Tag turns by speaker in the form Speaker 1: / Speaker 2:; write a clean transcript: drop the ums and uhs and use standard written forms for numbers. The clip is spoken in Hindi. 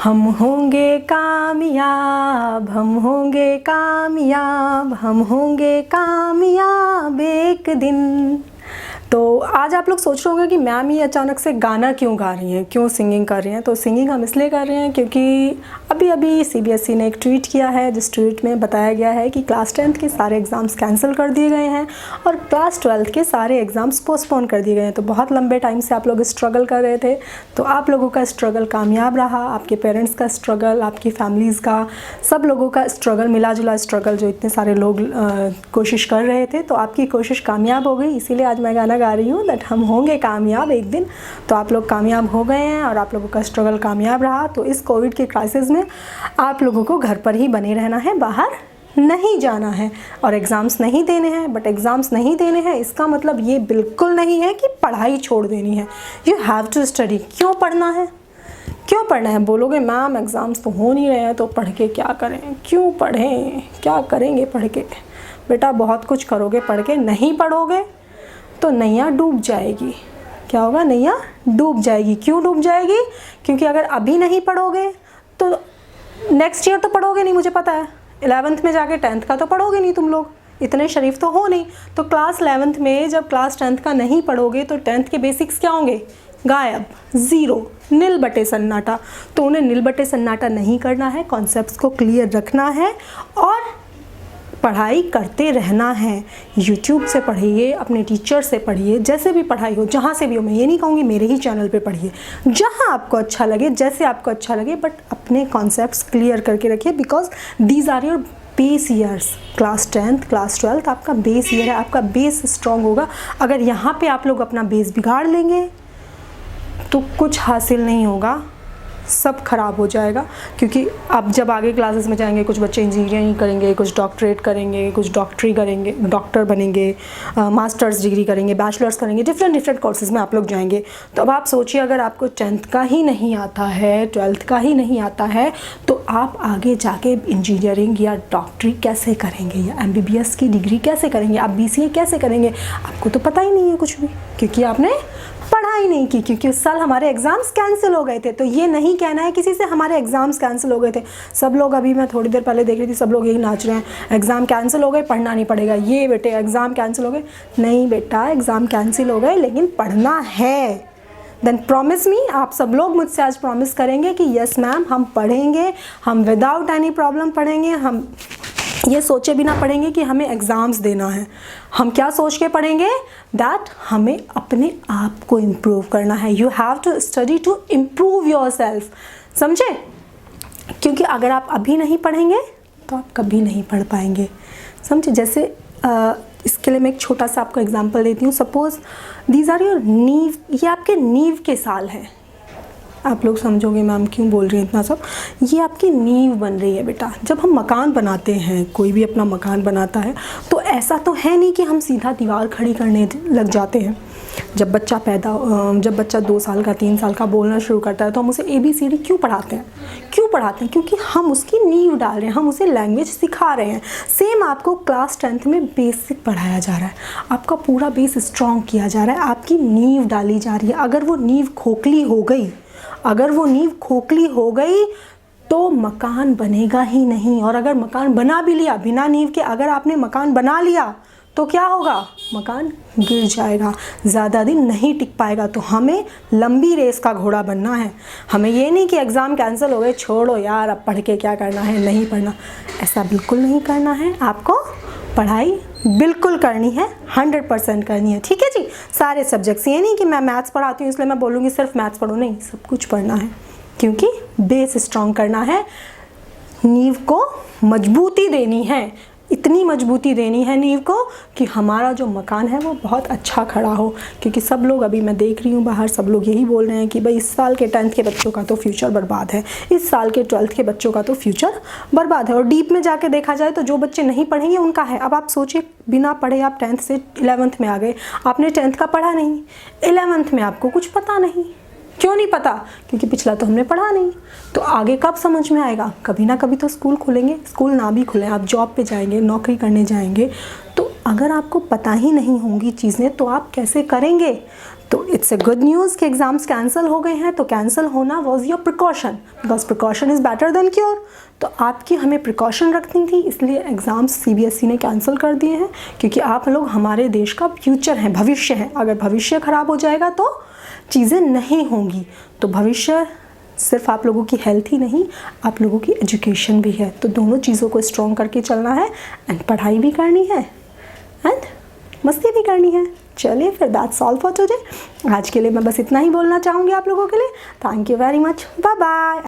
Speaker 1: हम होंगे कामयाब, हम होंगे कामयाब, हम होंगे कामयाब एक दिन। तो आज आप लोग सोच रहे होंगे कि मैम ये अचानक से गाना क्यों गा रही हैं, क्यों सिंगिंग कर रही हैं। तो सिंगिंग हम इसलिए कर रहे हैं क्योंकि अभी सीबीएसई ने एक ट्वीट किया है, जिस ट्वीट में बताया गया है कि क्लास 10th के सारे एग्ज़ाम्स कैंसिल कर दिए गए हैं और क्लास 12th के सारे एग्ज़ाम्स पोस्टपोन कर दिए गए हैं। तो बहुत लंबे टाइम से आप लोग स्ट्रगल कर रहे थे, तो आप लोगों का स्ट्रगल कामयाब रहा। आपके पेरेंट्स का स्ट्रगल, आपकी फैमिलीज़ का, सब लोगों का स्ट्रगल, मिला जुला स्ट्रगल, जो इतने सारे लोग कोशिश कर रहे थे, तो आपकी कोशिश कामयाब हो गई। इसीलिए आज मैं गाना गा रही हूँ दैट हम होंगे कामयाब एक दिन। तो आप लोग कामयाब हो गए हैं और आप लोगों का स्ट्रगल कामयाब रहा। तो इस कोविड के क्राइसिस में आप लोगों को घर पर ही बने रहना है, बाहर नहीं जाना है और एग्ज़ाम्स नहीं देने हैं। बट एग्ज़ाम्स नहीं देने हैं इसका मतलब ये बिल्कुल नहीं है कि पढ़ाई छोड़ देनी है। You have to study. क्यों पढ़ना है, क्यों पढ़ना है? बोलोगे मैम एग्ज़ाम्स तो हो नहीं रहे हैं तो पढ़ के क्या करें, क्यों पढ़ें, क्या करेंगे पढ़ के? बेटा बहुत कुछ करोगे पढ़ के। नहीं पढ़ोगे तो नैया डूब जाएगी। क्या होगा? नैया डूब जाएगी। क्यों डूब जाएगी? क्योंकि अगर अभी नहीं पढ़ोगे तो नेक्स्ट ईयर तो पढ़ोगे नहीं, मुझे पता है। 11th में जाके 10th का तो पढ़ोगे नहीं तुम लोग, इतने शरीफ तो हो नहीं। तो क्लास 11th में जब क्लास 10th का नहीं पढ़ोगे तो 10th के बेसिक्स क्या होंगे? गायब, ज़ीरो, नील बटे सन्नाटा। तो उन्हें नील बटे सन्नाटा नहीं करना है, कॉन्सेप्ट्स को क्लियर रखना है और पढ़ाई करते रहना है। यूट्यूब से पढ़िए, अपने टीचर से पढ़िए, जैसे भी पढ़ाई हो, जहाँ से भी हो। मैं ये नहीं कहूँगी मेरे ही चैनल पे पढ़िए, जहाँ आपको अच्छा लगे, जैसे आपको अच्छा लगे, बट अपने कॉन्सेप्ट्स क्लियर करके रखिए। Because these are your base years. Class 10th, class 12th आपका बेस ईयर है, आपका बेस स्ट्रॉन्ग होगा। अगर यहाँ पे आप लोग अपना बेस बिगाड़ लेंगे तो कुछ हासिल नहीं होगा, सब खराब हो जाएगा। क्योंकि अब जब आगे क्लासेस में जाएंगे, कुछ बच्चे इंजीनियरिंग करेंगे, कुछ डॉक्टरेट करेंगे, कुछ डॉक्टरी करेंगे, डॉक्टर बनेंगे, मास्टर्स डिग्री करेंगे, बैचलर्स करेंगे, डिफरेंट कोर्सेज़ में आप लोग जाएंगे। तो अब आप सोचिए, अगर आपको 10th का ही नहीं आता है, 12th का ही नहीं आता है, तो आप आगे जाके इंजीनियरिंग या डॉक्टरी कैसे करेंगे, या MBBS की डिग्री कैसे करेंगे, आप BCA कैसे करेंगे? आपको तो पता ही नहीं है कुछ भी, क्योंकि आपने पढ़ाई नहीं की। क्योंकि उस साल हमारे एग्ज़ाम्स कैंसिल हो गए थे। तो ये नहीं कहना है किसी से हमारे एग्ज़ाम्स कैंसिल हो गए थे। सब लोग, अभी मैं थोड़ी देर पहले देख रही थी, सब लोग यही नाच रहे हैं, एग्ज़ाम कैंसिल हो गए, पढ़ना नहीं पड़ेगा। ये बेटे एग्ज़ाम कैंसिल हो गए, नहीं बेटा एग्ज़ाम कैंसिल हो गए लेकिन पढ़ना है। देन प्रॉमिस मी, आप सब लोग मुझसे आज प्रॉमिस करेंगे कि यस मैम हम पढ़ेंगे, हम विदाउट एनी प्रॉब्लम पढ़ेंगे, हम ये सोचे बिना पढ़ेंगे कि हमें एग्ज़ाम्स देना है। हम क्या सोच के पढ़ेंगे? दैट हमें अपने आप को इम्प्रूव करना है। You have to study to improve yourself, समझे? क्योंकि अगर आप अभी नहीं पढ़ेंगे तो आप कभी नहीं पढ़ पाएंगे, समझे? जैसे इसके लिए मैं एक छोटा सा आपको एग्जांपल देती हूँ। सपोज़ दीज आर योर नीव, ये आपके नींव के साल हैं। आप लोग समझोगे मैम क्यों बोल रही हैं इतना सब? ये आपकी नींव बन रही है बेटा। जब हम मकान बनाते हैं, कोई भी अपना मकान बनाता है, तो ऐसा तो है नहीं कि हम सीधा दीवार खड़ी करने लग जाते हैं। जब बच्चा 2 साल का, 3 साल का बोलना शुरू करता है तो हम उसे ABCD क्यों पढ़ाते हैं? क्यों पढ़ाते हैं? क्योंकि हम उसकी नींव डाल रहे हैं, हम उसे लैंग्वेज सिखा रहे हैं। सेम आपको क्लास 10th में बेसिक पढ़ाया जा रहा है, आपका पूरा बेस स्ट्रॉन्ग किया जा रहा है, आपकी नींव डाली जा रही है। अगर वो नींव खोखली हो गई तो मकान बनेगा ही नहीं। और अगर मकान बना भी लिया बिना नींव के, अगर आपने मकान बना लिया तो क्या होगा? मकान गिर जाएगा, ज़्यादा दिन नहीं टिक पाएगा। तो हमें लंबी रेस का घोड़ा बनना है। हमें ये नहीं कि एग्ज़ाम कैंसिल हो गए, छोड़ो यार अब पढ़ के क्या करना है, नहीं पढ़ना, ऐसा बिल्कुल नहीं करना है। आपको पढ़ाई बिल्कुल करनी है, 100% करनी है, ठीक है जी? सारे सब्जेक्ट्स, ये नहीं कि मैं मैथ्स पढ़ाती हूँ इसलिए मैं बोलूँगी सिर्फ मैथ्स पढ़ो, नहीं, सब कुछ पढ़ना है। क्योंकि बेस स्ट्रॉन्ग करना है, नींव को मजबूती देनी है, इतनी मजबूती देनी है नींव को कि हमारा जो मकान है वो बहुत अच्छा खड़ा हो। क्योंकि सब लोग, अभी मैं देख रही हूँ बाहर, सब लोग यही बोल रहे हैं कि भाई इस साल के 10th के बच्चों का तो फ्यूचर बर्बाद है, इस साल के 12th के बच्चों का तो फ्यूचर बर्बाद है। और डीप में जाके देखा जाए तो जो बच्चे नहीं पढ़ेंगे उनका है। अब आप सोचिए, बिना पढ़े आप 10th से 11th में आ गए, आपने 10th का पढ़ा नहीं, 11th में आपको कुछ पता नहीं। क्यों नहीं पता? क्योंकि पिछला तो हमने पढ़ा नहीं। तो आगे कब समझ में आएगा? कभी ना कभी तो स्कूल खुलेंगे, स्कूल ना भी खुले, आप जॉब पे जाएंगे, नौकरी करने जाएंगे, तो अगर आपको पता ही नहीं होंगी चीज़ें तो आप कैसे करेंगे? तो इट्स अ गुड न्यूज़ कि एग्ज़ाम्स कैंसिल हो गए हैं। तो कैंसिल होना was your precaution, because precaution is better than cure. तो आपकी हमें प्रिकॉशन रखनी थी, इसलिए एग्ज़ाम्स CBSE ने कैंसिल कर दिए हैं, क्योंकि आप लोग हमारे देश का फ्यूचर हैं, भविष्य हैं। अगर भविष्य ख़राब हो जाएगा तो चीज़ें नहीं होंगी। तो भविष्य सिर्फ आप लोगों की हेल्थ ही नहीं, आप लोगों की एजुकेशन भी है। तो दोनों चीज़ों को स्ट्रॉन्ग करके चलना है, एंड पढ़ाई भी करनी है एंड मस्ती भी करनी है। चलिए फिर, दैट्स ऑल फॉर टुडे। आज के लिए मैं बस इतना ही बोलना चाहूँगी आप लोगों के लिए। Thank you very much, bye bye.